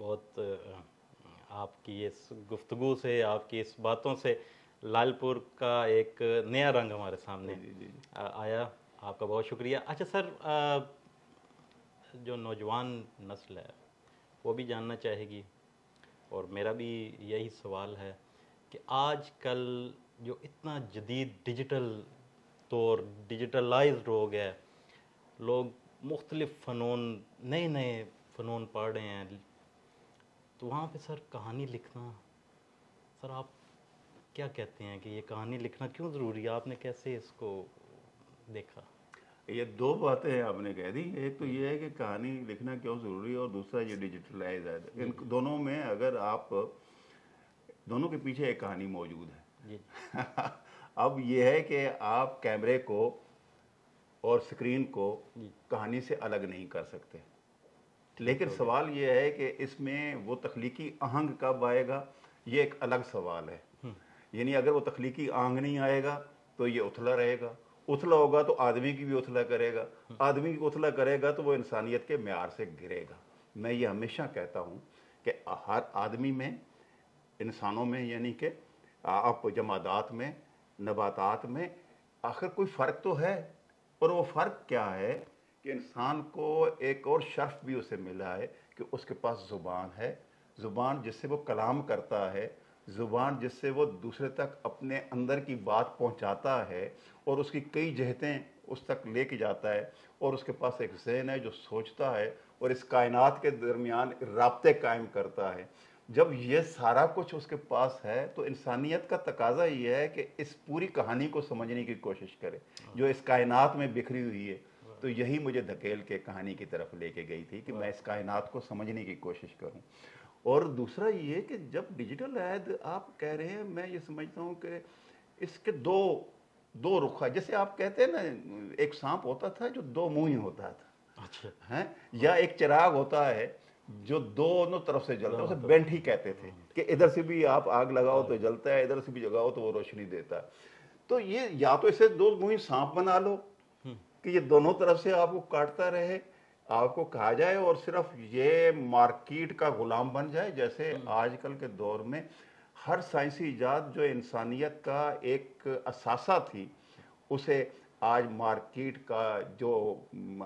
بہت آپ کی اس گفتگو سے، آپ کی اس باتوں سے لال پور کا ایک نیا رنگ ہمارے سامنے آیا. آپ کا بہت شکریہ. اچھا سر، جو نوجوان نسل ہے وہ بھی جاننا چاہے گی، اور میرا بھی یہی سوال ہے کہ آج کل جو اتنا جدید ڈیجیٹل طور ڈیجیٹلائزڈ ہو گیا ہے، لوگ مختلف فنون، نئے نئے فنون پڑھ رہے ہیں، تو وہاں پہ سر کہانی لکھنا، سر آپ کیا کہتے ہیں کہ یہ کہانی لکھنا کیوں ضروری ہے؟ آپ نے کیسے اس کو دیکھا؟ یہ دو باتیں آپ نے کہہ دی. ایک تو یہ ہے کہ کہانی لکھنا کیوں ضروری ہے، اور دوسرا یہ ڈیجیٹلائز ہے. ان دونوں میں اگر آپ دونوں کے پیچھے ایک کہانی موجود ہے. اب یہ ہے کہ آپ کیمرے کو اور اسکرین کو کہانی سے الگ نہیں کر سکتے، لیکن سوال یہ ہے کہ اس میں وہ تخلیقی آہنگ کب آئے گا، یہ ایک الگ سوال ہے. یعنی اگر وہ تخلیقی آہنگ نہیں آئے گا تو یہ اتھلا رہے گا. اتھلا ہوگا تو آدمی کی بھی اتھلا کرے گا، آدمی کی اتھلا کرے گا تو وہ انسانیت کے معیار سے گرے گا. میں یہ ہمیشہ کہتا ہوں کہ ہر آدمی میں، انسانوں میں، یعنی کہ آپ جمادات میں، نباتات میں، آخر کوئی فرق تو ہے. اور وہ فرق کیا ہے کہ انسان کو ایک اور شرف بھی اسے ملا ہے کہ اس کے پاس زبان ہے، زبان جس سے وہ کلام کرتا ہے، زبان جس سے وہ دوسرے تک اپنے اندر کی بات پہنچاتا ہے اور اس کی کئی جہتیں اس تک لے کے جاتا ہے. اور اس کے پاس ایک ذہن ہے جو سوچتا ہے اور اس کائنات کے درمیان رابطے قائم کرتا ہے. جب یہ سارا کچھ اس کے پاس ہے تو انسانیت کا تقاضا یہ ہے کہ اس پوری کہانی کو سمجھنے کی کوشش کرے جو اس کائنات میں بکھری ہوئی ہے. تو یہی مجھے دھکیل کے کہانی کی طرف لے کے گئی تھی کہ میں اس کائنات کو سمجھنے کی کوشش کروں. اور دوسرا یہ کہ جب ڈیجیٹل عہد آپ کہہ رہے ہیں، میں یہ سمجھتا ہوں کہ اس کے دو رخ ہے. جیسے آپ کہتے ہیں نا، ایک سانپ ہوتا تھا جو دو منہ ہوتا تھا، یا ایک چراغ ہوتا ہے جو دونوں طرف سے جلتا ہے، اسے بینٹ ہی کہتے تھے کہ ادھر سے بھی آپ آگ لگاؤ تو جلتا ہے، ادھر سے بھی جگاؤ تو وہ روشنی دیتا ہے. تو یہ یا تو اسے دو منہ سانپ بنا لو کہ یہ دونوں طرف سے آپ کو کاٹتا رہے، آپ کو کہا جائے اور صرف یہ مارکیٹ کا غلام بن جائے. جیسے آج کل کے دور میں ہر سائنسی ایجاد جو انسانیت کا ایک اثاثہ تھی، اسے آج مارکیٹ کا جو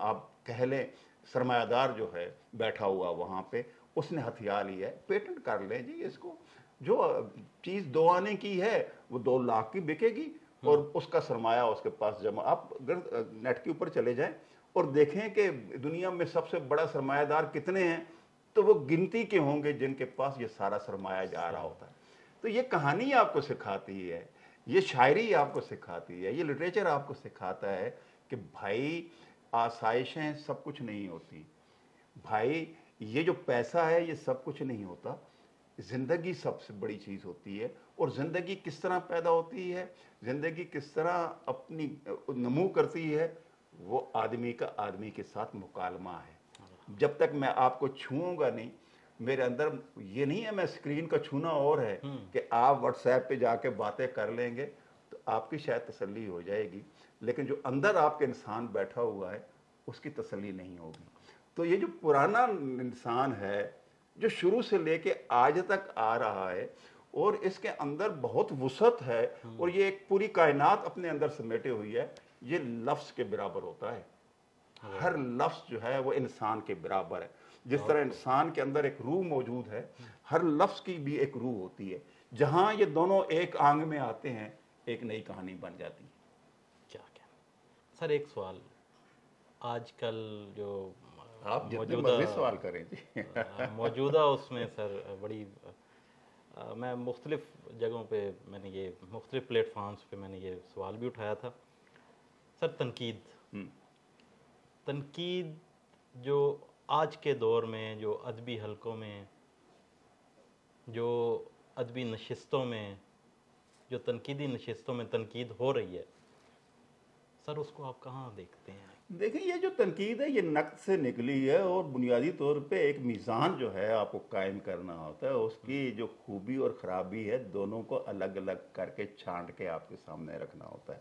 آپ کہہ لیں سرمایہ دار جو ہے بیٹھا ہوا وہاں پہ، اس نے ہتھیا لیا ہے. پیٹنٹ کر لیں جی اس کو. جو چیز 2 آنے کی ہے وہ 2 لاکھ کی بکے گی اور اس کا سرمایہ اس کے پاس جمع. آپ اگر نیٹ کے اوپر چلے جائیں اور دیکھیں کہ دنیا میں سب سے بڑا سرمایہ دار کتنے ہیں، تو وہ گنتی کے ہوں گے جن کے پاس یہ سارا سرمایہ جا رہا ہوتا ہے. تو یہ کہانی آپ کو سکھاتی ہے، یہ شاعری آپ کو سکھاتی ہے، یہ لٹریچر آپ کو سکھاتا ہے کہ بھائی آسائشیں سب کچھ نہیں ہوتی، بھائی یہ جو پیسہ ہے یہ سب کچھ نہیں ہوتا، زندگی سب سے بڑی چیز ہوتی ہے. اور زندگی کس طرح پیدا ہوتی ہے، زندگی کس طرح اپنی نمو کرتی ہے، وہ آدمی کا آدمی کے ساتھ مکالمہ ہے. جب تک میں آپ کو چھوؤں گا نہیں، میرے اندر یہ نہیں ہے میں اسکرین کا چھونا اور ہے کہ آپ واٹس ایپ پہ جا کے باتیں کر لیں گے تو آپ کی شاید تسلی ہو جائے گی، لیکن جو اندر آپ کے انسان بیٹھا ہوا ہے اس کی تسلی نہیں ہوگی. تو یہ جو پرانا انسان ہے جو شروع سے لے کے آج تک آ رہا ہے اور اس کے اندر بہت وسعت ہے اور یہ ایک پوری کائنات اپنے اندر سمیٹے ہوئی ہے، یہ لفظ کے برابر ہوتا ہے. ہر لفظ جو ہے وہ انسان کے برابر ہے. جس طرح انسان کے اندر ایک روح موجود ہے، ہر لفظ کی بھی ایک روح ہوتی ہے. جہاں یہ دونوں ایک آنگ میں آتے ہیں ایک نئی کہانی بن جاتی ہے. کیا سر ایک سوال، آج کل جو آپ جتنے مرضی سوال کریں جی موجودہ اس میں سر بڑی میں مختلف جگہوں پہ میں نے یہ مختلف پلیٹ فارمز پہ میں نے یہ سوال بھی اٹھایا تھا سر. تنقید جو آج کے دور میں جو ادبی حلقوں میں، جو ادبی نشستوں میں، جو تنقیدی نشستوں میں تنقید ہو رہی ہے سر، اس کو آپ کہاں دیکھتے ہیں؟ دیکھیں یہ جو تنقید ہے یہ نقد سے نکلی ہے اور بنیادی طور پہ ایک میزان جو ہے آپ کو قائم کرنا ہوتا ہے. اس کی جو خوبی اور خرابی ہے دونوں کو الگ الگ کر کے چھانٹ کے آپ کے سامنے رکھنا ہوتا ہے.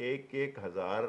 1,000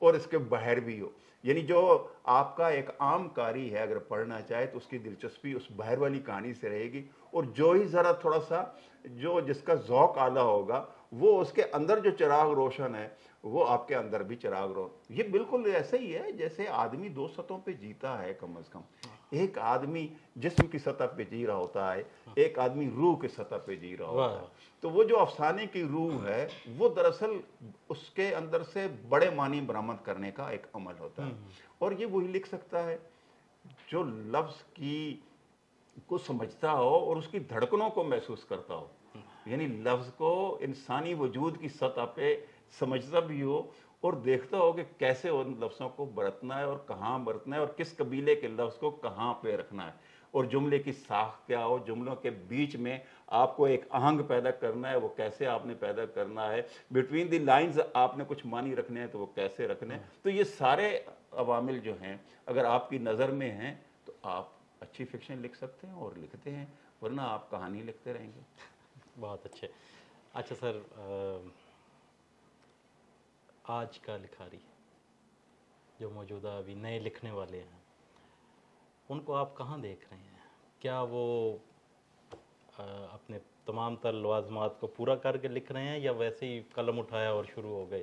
اور اس کے باہر بھی ہو. یعنی جو آپ کا ایک عام قاری ہے اگر پڑھنا چاہے تو اس کی دلچسپی اس باہر والی کہانی سے رہے گی, اور جو ہی ذرا تھوڑا سا جس کا ذوق اعلیٰ ہوگا وہ اس کے اندر جو چراغ روشن ہے وہ آپ کے اندر بھی چراغ روشن. یہ بالکل ایسا ہی ہے جیسے آدمی 2 سطحوں پہ جیتا ہے کم از کم. ایک آدمی جسم کی سطح پہ جی رہا ہوتا ہے, ایک آدمی روح کی سطح پہ جی رہا ہوتا ہے. تو وہ جو افسانے کی روح ہے وہ دراصل اس کے اندر سے بڑے معنی برآمد کرنے کا ایک عمل ہوتا ہے, اور یہ وہی لکھ سکتا ہے جو لفظ کو سمجھتا ہو اور اس کی دھڑکنوں کو محسوس کرتا ہو. یعنی لفظ کو انسانی وجود کی سطح پہ سمجھتا بھی ہو اور دیکھتا ہو کہ کیسے ان لفظوں کو برتنا ہے اور کہاں برتنا ہے اور کس قبیلے کے لفظ کو کہاں پہ رکھنا ہے, اور جملے کی ساخت کیا ہو, جملوں کے بیچ میں آپ کو ایک آہنگ پیدا کرنا ہے وہ کیسے آپ نے پیدا کرنا ہے, بٹوین دی لائنز آپ نے کچھ معنی رکھنے ہیں تو وہ کیسے رکھنے ہیں. تو یہ سارے عوامل جو ہیں اگر آپ کی نظر میں ہیں تو آپ اچھی فکشن لکھ سکتے ہیں اور لکھتے ہیں, ورنہ آپ کہانی لکھتے رہیں گے. بہت اچھے. اچھا سر, آج کا لکھاری جو موجودہ ابھی نئے لکھنے والے ہیں ان کو آپ کہاں دیکھ رہے ہیں؟ کیا وہ اپنے تمام تر لوازمات کو پورا کر کے لکھ رہے ہیں یا ویسے ہی قلم اٹھایا اور شروع ہو گئے؟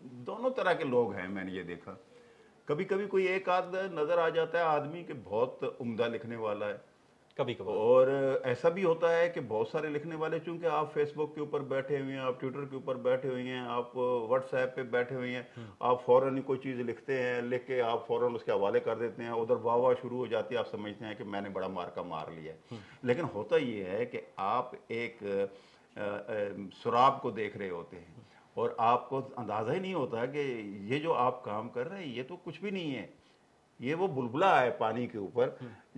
دونوں طرح کے لوگ ہیں, میں نے یہ دیکھا. کبھی کبھی کوئی ایک آدھ نظر آ جاتا ہے آدمی کہ بہت عمدہ لکھنے والا ہے, کبھی کبھی, اور ایسا بھی ہوتا ہے کہ بہت سارے لکھنے والے چونکہ آپ فیس بک کے اوپر بیٹھے ہوئے ہیں, آپ ٹویٹر کے اوپر بیٹھے ہوئے ہیں, آپ واٹس ایپ پہ بیٹھے ہوئے ہیں, آپ فوراً کوئی چیز لکھتے ہیں, لکھ کے آپ فوراً اس کے حوالے کر دیتے ہیں, ادھر واہ واہ شروع ہو جاتی ہے, آپ سمجھتے ہیں کہ میں نے بڑا مارکا مار لیا ہے. لیکن ہوتا یہ ہے کہ آپ ایک سراب کو دیکھ رہے ہوتے ہیں اور آپ کو اندازہ ہی نہیں ہوتا کہ یہ جو آپ کام کر رہے ہیں یہ تو کچھ بھی نہیں ہے, یہ وہ بلبلا ہے پانی کے اوپر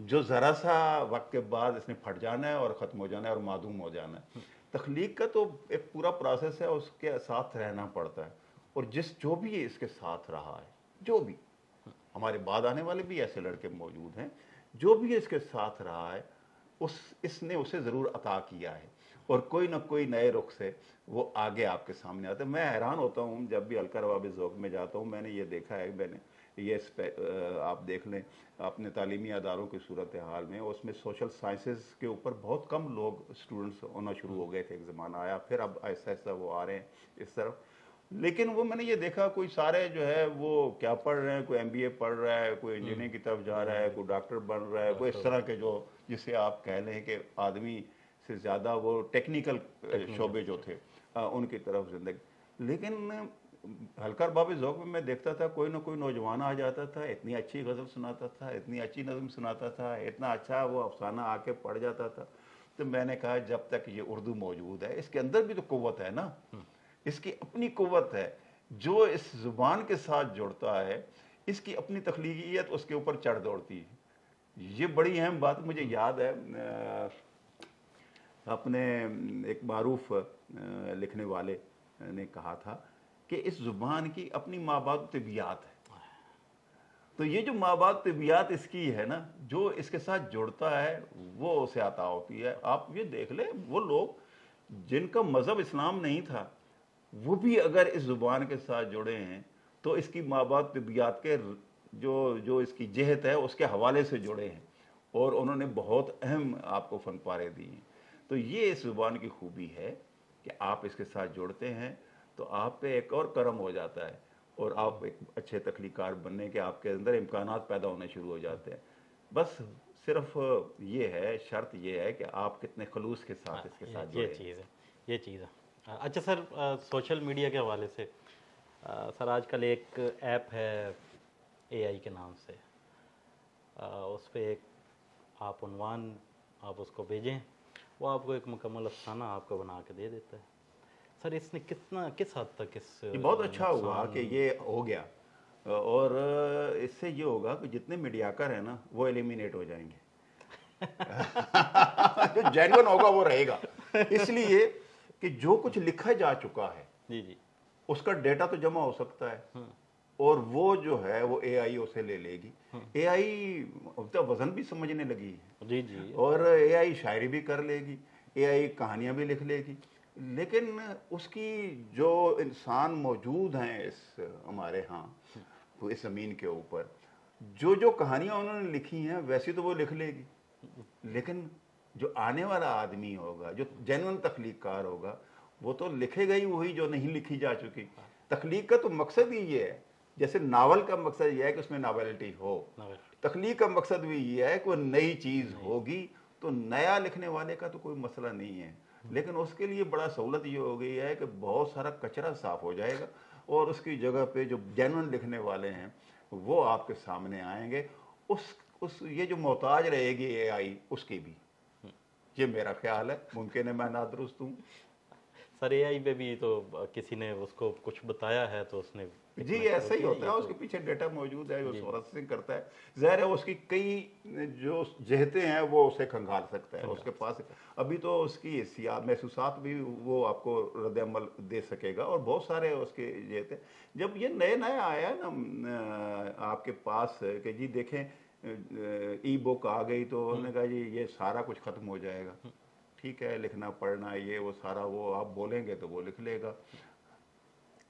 جو ذرا سا وقت کے بعد اس نے پھٹ جانا ہے اور ختم ہو جانا ہے اور معدوم ہو جانا ہے. تخلیق کا تو ایک پورا پروسیس ہے, اس کے ساتھ رہنا پڑتا ہے, اور جو بھی اس کے ساتھ رہا ہے, جو بھی ہمارے بعد آنے والے بھی ایسے لڑکے موجود ہیں, جو بھی اس کے ساتھ رہا ہے اس نے اسے ضرور عطا کیا ہے, اور کوئی نہ کوئی نئے رخ سے وہ آگے آپ کے سامنے آتا ہے. میں حیران ہوتا ہوں جب بھی حلقہ رواب ذوق میں جاتا ہوں, میں نے یہ دیکھا ہے, میں نے یہ آپ دیکھ لیں اپنے تعلیمی اداروں کی صورتحال میں, اس میں سوشل سائنسز کے اوپر بہت کم لوگ اسٹوڈنٹس ہونا شروع ہو گئے تھے, ایک زمانہ آیا, پھر اب آہستہ آہستہ وہ آ رہے ہیں اس طرف. لیکن وہ میں نے یہ دیکھا کوئی سارے جو ہے وہ کیا پڑھ رہے ہیں, کوئی MBA پڑھ رہا ہے, کوئی انجینئرنگ کی طرف جا رہا ہے, کوئی ڈاکٹر بن رہا ہے, کوئی اس طرح کے جو جسے آپ کہہ لیں کہ آدمی سے زیادہ وہ ٹیکنیکل شعبے جو تھے ان کی طرف زندگی. لیکن حلقہ رواب ذوق میں دیکھتا تھا کوئی نہ کوئی نوجوان آ جاتا تھا, اتنی اچھی غزل سناتا تھا, اتنی اچھی نظم سناتا تھا, اتنا اچھا وہ افسانہ آ کے پڑھ جاتا تھا. تو میں نے کہا جب تک یہ اردو موجود ہے اس کے اندر بھی تو قوت ہے نا, اس کی اپنی قوت ہے, جو اس زبان کے ساتھ جڑتا ہے اس کی اپنی تخلیقیت اس کے اوپر چڑھ دوڑتی ہے. یہ بڑی اہم بات مجھے یاد ہے, اپنے ایک معروف لکھنے والے نے کہا تھا کہ اس زبان کی اپنی مابعد طبیعت ہے. تو یہ جو مابعد طبیعت اس کی ہے نا, جو اس کے ساتھ جڑتا ہے وہ اسے عطا ہوتی ہے. آپ یہ دیکھ لیں وہ لوگ جن کا مذہب اسلام نہیں تھا وہ بھی اگر اس زبان کے ساتھ جڑے ہیں تو اس کی مابعد طبیعت کے جو اس کی جہت ہے اس کے حوالے سے جڑے ہیں, اور انہوں نے بہت اہم آپ کو فن پارے دی ہیں. تو یہ اس زبان کی خوبی ہے کہ آپ اس کے ساتھ جڑتے ہیں تو آپ پہ ایک اور کرم ہو جاتا ہے, اور آپ ایک اچھے تخلیقار بننے کے آپ کے اندر امکانات پیدا ہونے شروع ہو جاتے ہیں. بس صرف یہ ہے, شرط یہ ہے کہ آپ کتنے خلوص کے ساتھ اس کے ساتھ جڑیں. یہ چیز ہے. اچھا سر, سوشل میڈیا کے حوالے سے سر آج کل ایک ایپ ہے AI کے نام سے, اس پہ ایک آپ عنوان آپ اس کو بھیجیں, وہ آپ کو ایک مکمل افسانہ آپ کو بنا کے دے دیتا ہے. سر اس نے کس حد تک یہ بہت اچھا ہوا کہ یہ ہو گیا, اور اس سے یہ ہوگا کہ جتنے میڈیاکر ہیں نا وہ ایلیمینیٹ ہو جائیں گے. جو جینوئن ہوگا وہ رہے گا, اس لیے کہ جو کچھ لکھا جا چکا ہے جی اس کا ڈیٹا تو جمع ہو سکتا ہے, اور وہ جو ہے وہ AI اسے لے لے گی. AI وزن بھی سمجھنے لگی ہے, جی, اور AI شاعری بھی کر لے گی, AI کہانیاں بھی لکھ لے گی. لیکن اس کی جو انسان موجود ہیں اس ہمارے ہاں اس زمین کے اوپر، جو کہانیاں انہوں نے لکھی ہیں ویسی تو وہ لکھ لے گی، لیکن جو آنے والا آدمی ہوگا، جو جینوئن تخلیق کار ہوگا، وہ تو لکھے گا ہی وہی جو نہیں لکھی جا چکی۔ تخلیق کا تو مقصد ہی یہ ہے، جیسے ناول کا مقصد یہ ہے کہ اس میں ناولٹی ہو، تخلیق کا مقصد بھی یہ ہے کہ وہ نئی چیز ہوگی، تو نیا لکھنے والے کا تو کوئی مسئلہ نہیں ہے، لیکن اس کے لیے بڑا سہولت یہ ہو گئی ہے کہ بہت سارا کچرا صاف ہو جائے گا اور اس کی جگہ پہ جو جینوئن لکھنے والے ہیں وہ آپ کے سامنے آئیں گے۔ یہ جو محتاج رہے گی اے آئی اس کی بھی، یہ میرا خیال ہے، ممکن ہے میں نادرست ہوں۔ سر اے آئی پہ بھی تو کسی نے اس کو کچھ بتایا ہے تو اس نے جی ایسا ہی ہوتا ہے، اس کے پیچھے ڈیٹا موجود ہے جو پروسیسنگ کرتا ہے، ظاہر ہے اس کی کئی جو جہتیں ہیں وہ اسے کھنگال سکتا ہے، اس کے پاس ابھی تو اس کی محسوسات بھی وہ آپ کو رد عمل دے سکے گا، اور بہت سارے اس کے جہتیں جب یہ نیا آیا نا آپ کے پاس کہ جی دیکھیں ای بک آ گئی تو انہوں نے کہا جی یہ سارا کچھ ختم ہو جائے گا، ٹھیک ہے لکھنا پڑھنا یہ وہ سارا وہ آپ بولیں گے تو وہ لکھ لے گا،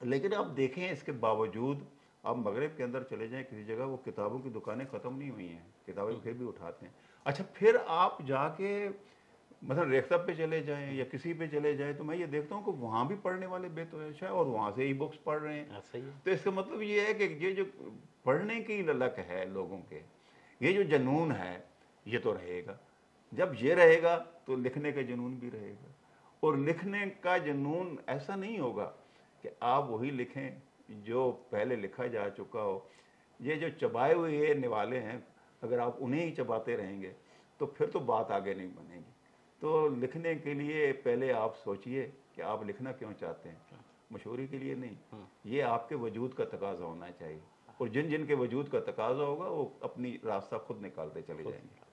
لیکن آپ دیکھیں اس کے باوجود آپ مغرب کے اندر چلے جائیں کسی جگہ، وہ کتابوں کی دکانیں ختم نہیں ہوئی ہیں، کتابیں پھر بھی اٹھاتے ہیں۔ اچھا پھر آپ جا کے مثلا ریختہ پہ چلے جائیں یا کسی پہ چلے جائیں تو میں یہ دیکھتا ہوں کہ وہاں بھی پڑھنے والے بے تحاشا ہے اور وہاں سے ای بکس پڑھ رہے ہیں، تو اس کا مطلب یہ ہے کہ یہ جو پڑھنے کی للک ہے لوگوں کے، یہ جو جنون ہے یہ تو رہے گا، جب یہ رہے گا تو لکھنے کا جنون بھی رہے گا، اور لکھنے کا جنون ایسا نہیں ہوگا کہ آپ وہی لکھیں جو پہلے لکھا جا چکا ہو۔ یہ جو چبائے ہوئے یہ نوالے ہیں اگر آپ انہیں ہی چباتے رہیں گے تو پھر تو بات آگے نہیں بنے گی۔ تو لکھنے کے لیے پہلے آپ سوچئے کہ آپ لکھنا کیوں چاہتے ہیں، مشہوری کے لیے نہیں، یہ آپ کے وجود کا تقاضا ہونا چاہیے، اور جن کے وجود کا تقاضا ہوگا وہ اپنی راستہ خود نکالتے چلے جائیں گے۔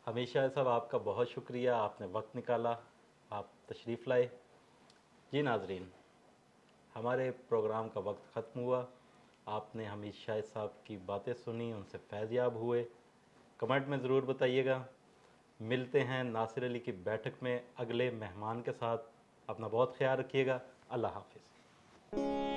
ہمیشہ صاحب آپ کا بہت شکریہ، آپ نے وقت نکالا، آپ تشریف لائے۔ جی ناظرین، ہمارے پروگرام کا وقت ختم ہوا، آپ نے حمید شاہد صاحب کی باتیں سنی، ان سے فیض یاب ہوئے، کمنٹ میں ضرور بتائیے گا۔ ملتے ہیں ناصر علی کی بیٹھک میں اگلے مہمان کے ساتھ، اپنا بہت خیال رکھیے گا، اللہ حافظ۔